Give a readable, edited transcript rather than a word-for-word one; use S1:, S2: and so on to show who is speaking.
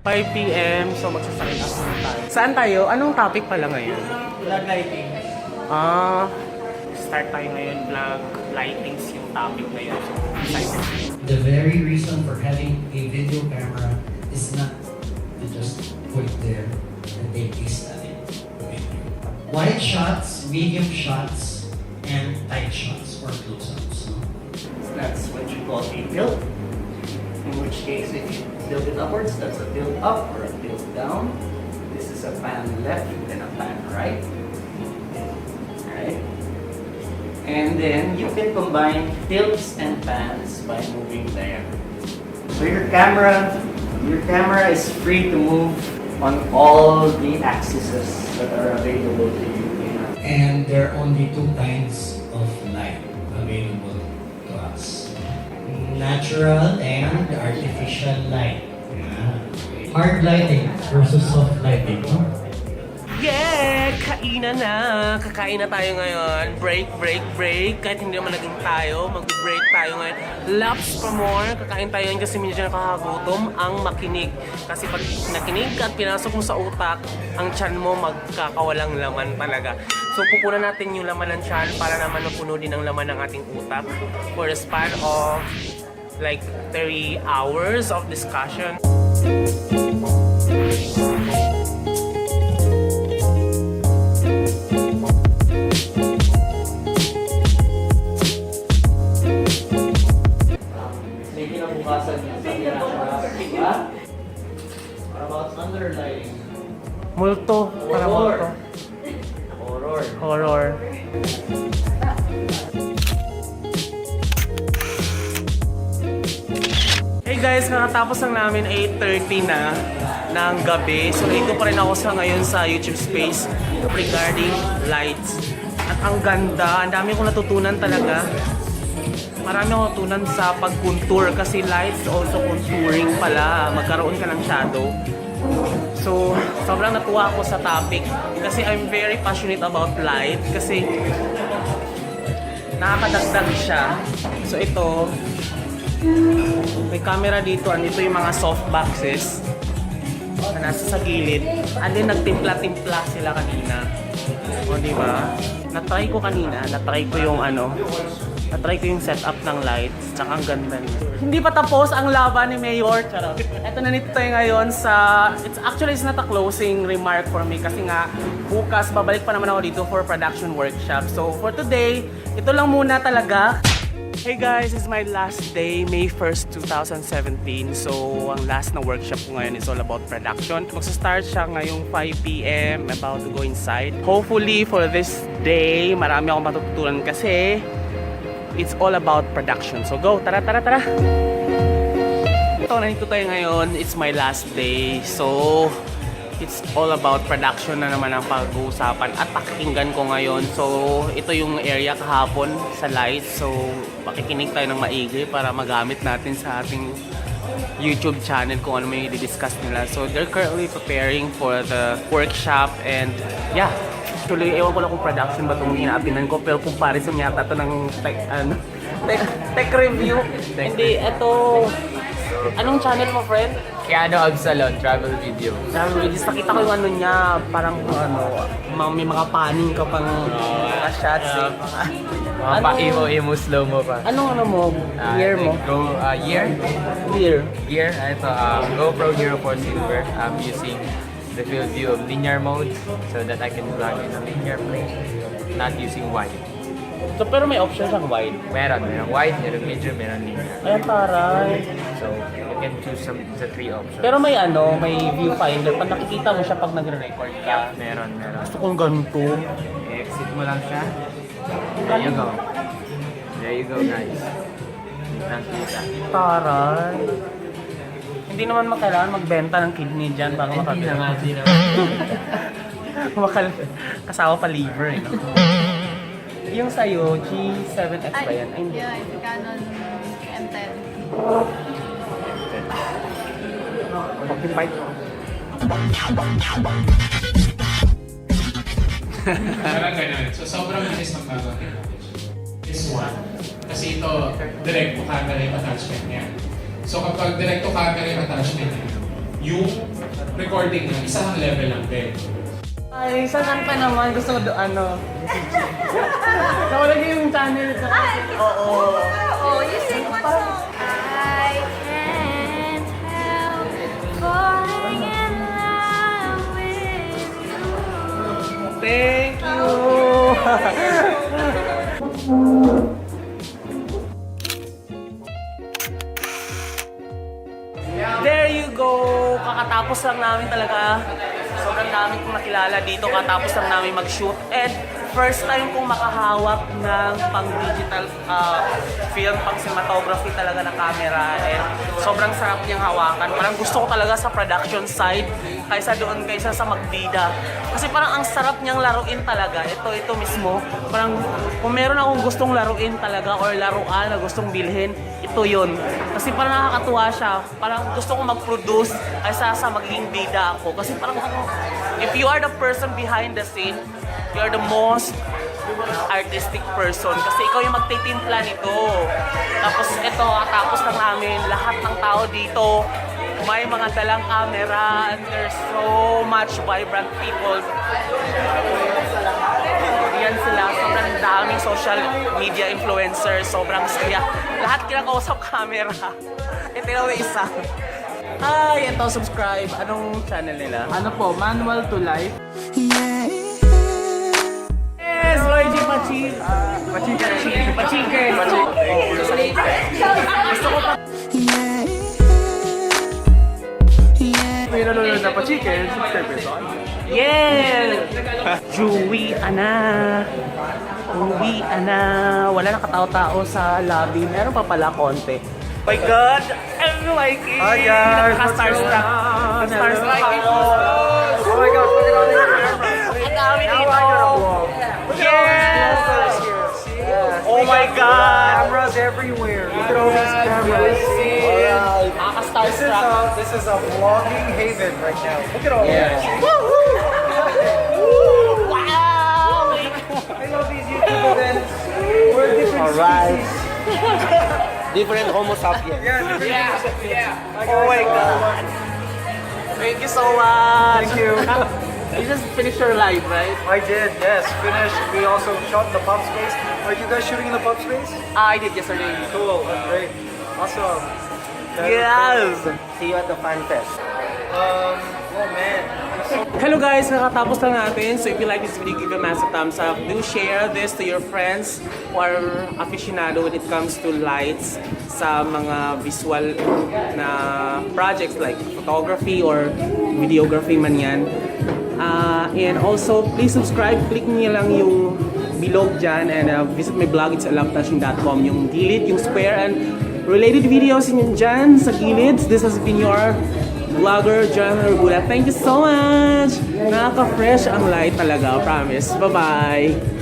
S1: 5 PM, so magsasakit up na tayo. Saan tayo? Anong topic pala ngayon?
S2: Vlog lighting.
S1: Start tayo ngayon, vlog lightings yung topic ngayon. So, excited.
S2: The very reason for having a video camera is not to just put it there and take a study. Wide shots, medium shots, and tight shots or close-ups. That's what you call a tilt. In which case, if you tilt it upwards, that's a tilt up or a tilt down. This is a pan left and a pan right. Right? And then you can combine tilts and pans by moving diagonally. So your camera is free to move on all the axes that are available to you. And there are only two kinds of light available to us. Natural and artificial light. Hard lighting versus soft lighting.
S1: Yeah! Kainan na! Kakain na tayo ngayon. Break. Kahit hindi naman naging tayo, mag-break tayo ngayon. Laps pa more. Kakain tayo ngayon kasi medyo nakakagutom ang makinig. Kasi pag nakinig ka at pinasok mo sa utak, ang tiyan mo magkakawalang laman talaga. So pupunan natin yung laman ng tiyan para naman napuno din ang laman ng ating utak for the span of like 3 hours of discussion.
S2: What about underlighting?
S1: Multo. Para multo. Horror. Hey guys, kakatapos lang namin 8:30 na ng gabi. So dito pa rin ako sa ngayon sa YouTube space regarding lights. At ang ganda, ang dami kong natutunan talaga. Marami akong natutunan sa pag-contour kasi lights also contouring pala. Magkaroon ka ng shadow. So, sobrang natuwa ako sa topic kasi I'm very passionate about light kasi nakakadagdag siya. So ito, may camera dito, andito yung mga soft boxes na nasa sa gilid. And then nagtimpla-timpla sila kanina. O diba? Na-try ko kanina, na-try ko yung na-try ko yung setup ng lights, tsaka ang ganda niya. Hindi pa tapos ang laban ni Mayor. Charot. Ito na nito tayo ngayon sa... It's not a closing remark for me kasi nga bukas babalik pa naman ako dito for production workshop. So for today, ito lang muna talaga. Hey guys, it's my last day, May 1st, 2017. So, ang last na workshop ko ngayon is all about production. Magsa-start siya ngayong 5 PM, about to go inside. Hopefully, for this day, marami akong matututunan kasi it's all about production. So go, tara! Ito, nandito tayo ngayon. It's my last day. So, it's all about production na naman ang pag-uusapan at pakikinggan ko ngayon. So, ito yung area kahapon sa lights. So, pakikinig tayo ng maigi para magamit natin sa ating YouTube channel kung ano may i-discuss nila. So, they're currently preparing for the workshop and yeah. Actually, ewan ko lang kung production ba itong inaapinan ko pero comparison yata ito ng tech review. Hindi, ito... Anong channel mo, friend?
S3: Keanu Absalon, travel video.
S1: Travel videos. Nakita ko yung ano niya, parang may mga panning ka pang shots eh.
S3: Mga pa-emo slow-mo pa.
S1: Anong mo? Year mo?
S3: Year? Ito, GoPro Hero 4 Silver. I'm using the field view of linear mode so that I can vlog in a linear plane, not using wide.
S1: So, pero may option siyang wide?
S3: Meron wide, meron medium, meron linear.
S1: Ay, taray.
S3: So, you can choose the 3 options.
S1: Pero may may viewfinder. Pag nakikita mo siya pag nagre-record ka.
S3: Meron.
S1: Gusto kong ganito.
S3: I-exit mo lang siya. There you go. There you go, guys. Nakita.
S1: Taray. Hindi naman kailangan magbenta ng kidney dyan para makabila.
S3: Hindi na.
S1: Kasama pa liver eh. No? Yung sa'yo, G7X ba yan? Ay, hindi.
S4: Yeah, it's Canon M10.
S1: Occupied.
S5: Parang ganun. So, sobrang bilis ng bago. This one. Kasi ito, direct to camera yung attachment niya. So kapag direct to camera yung attachment niya, yung recording niya, isang level lang din.
S1: Ay, saan ka naman? Gusto ko ano? Nawala niyo yung channel. Oo.
S4: Oh, you sing one song. I can't help falling in love with you.
S1: Thank you! There you go! Kakatapos lang namin talaga. Sobrang dami kong nakilala dito katapos lang namin mag-shoot. And first time kong makahawak ng pang-digital film, pang-cinematography talaga na camera. And sobrang sarap niyang hawakan. Parang gusto ko talaga sa production side kaysa sa magbida. Kasi parang ang sarap niyang laruin talaga. Ito mismo. Parang kung meron akong gustong laruin talaga or laruan na gustong bilhin, ito yun. Kasi parang nakakatuwa siya. Parang gusto ko mag-produce kaysa sa magiging bida ako. Kasi parang if you are the person behind the scene, you are the most artistic person. Kasi ikaw yung magtitimpla nito. Tapos ito, tapos lang namin, lahat ng tao dito, may mga dalang camera and there's so much vibrant people. Yan sila, sobrang daming social media influencers, sobrang saya. Lahat kinakausap camera. Ito yung isa. Ay, ito, subscribe. Anong channel nila?
S3: Ano po, Manual to Life.
S1: Yes, YG Pachi. Pachiker. Gusto ko pa.
S3: May nanonood na Pachiker, subscribe ito.
S1: Yes! Uwi ana. Wala na katao-tao sa lobby. Meron pa pala konti. My God! I'm like it!
S3: Hi, guys!
S1: Nakaka-starstruck. Starstruck ako.
S3: Oh my God, look at all these cameras.
S1: Ang dami
S3: Now
S1: dito.
S3: I gotta vlog.
S1: Yes!
S3: Yes.
S1: Oh my God!
S3: Cameras everywhere. Look at all these cameras.
S1: Nakaka-starstruck.
S3: This is a vlogging haven right now. Look at all
S1: Yes.
S3: this.
S1: Wow!
S3: I love these YouTube events. We're different
S1: Alright.
S3: species.
S1: Different Homo sapiens.
S3: Yeah.
S1: Oh my God. Thank you so much.
S3: Thank you.
S1: You just finished your live, right?
S3: I did, yes. Finished. We also shot in the pub space. Are you guys shooting in the pub space?
S1: I did yesterday.
S3: Cool. Great. Awesome.
S1: Yes!
S6: See you at the Fan Fest.
S3: Oh man.
S1: Hello guys! Nakatapos lang natin. So if you like this video, give a massive thumbs up. Do share this to your friends who are aficionado when it comes to lights sa mga visual na projects like photography or videography man yan. And also, please subscribe. Click niyo lang yung bilog dyan and visit my blog. It's alamtashing.com. Yung gilid, yung square, and related videos yun dyan sa gilid. This has been your vlogger, John Argula. Thank you so much! Nakaka-fresh ang light talaga, promise. Bye-bye!